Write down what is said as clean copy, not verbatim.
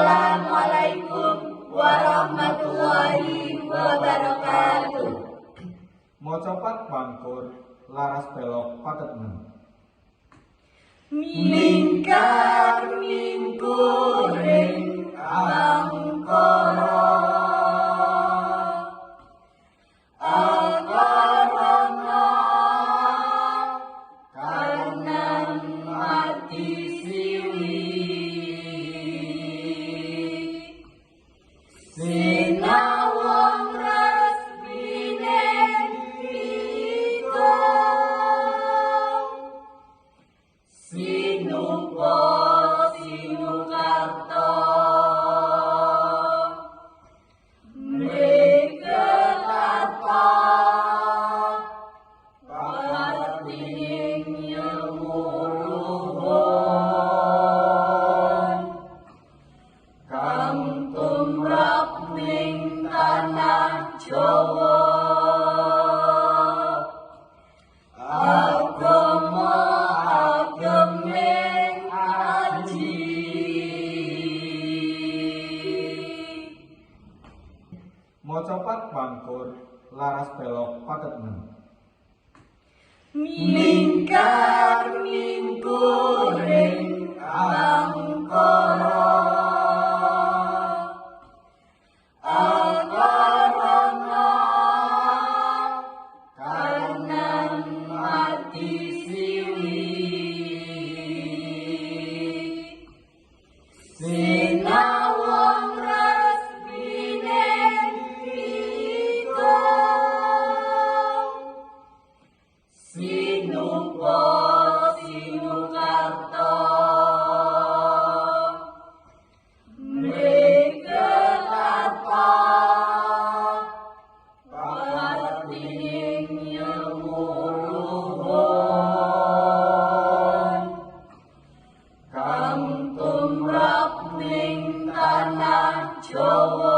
Assalamualaikum warahmatullahi wabarakatuh. Maca pat bangkur laras belok paket men. Mingkar mingkuring angkara akarana kanan mati siwi sinawang resmine pito sinupa sinukarta mregetata patining nyemuluhun kang tumrap ning tanah Jawa agama ageming aji Maca pat bangkur laras belok paket men. mingkar mingkuring angkara akarana kanan mati siwi sinawang resmine pito sinupa sinukarta mregetata patining nyemuluhun kang tumrap ning tanah Jawa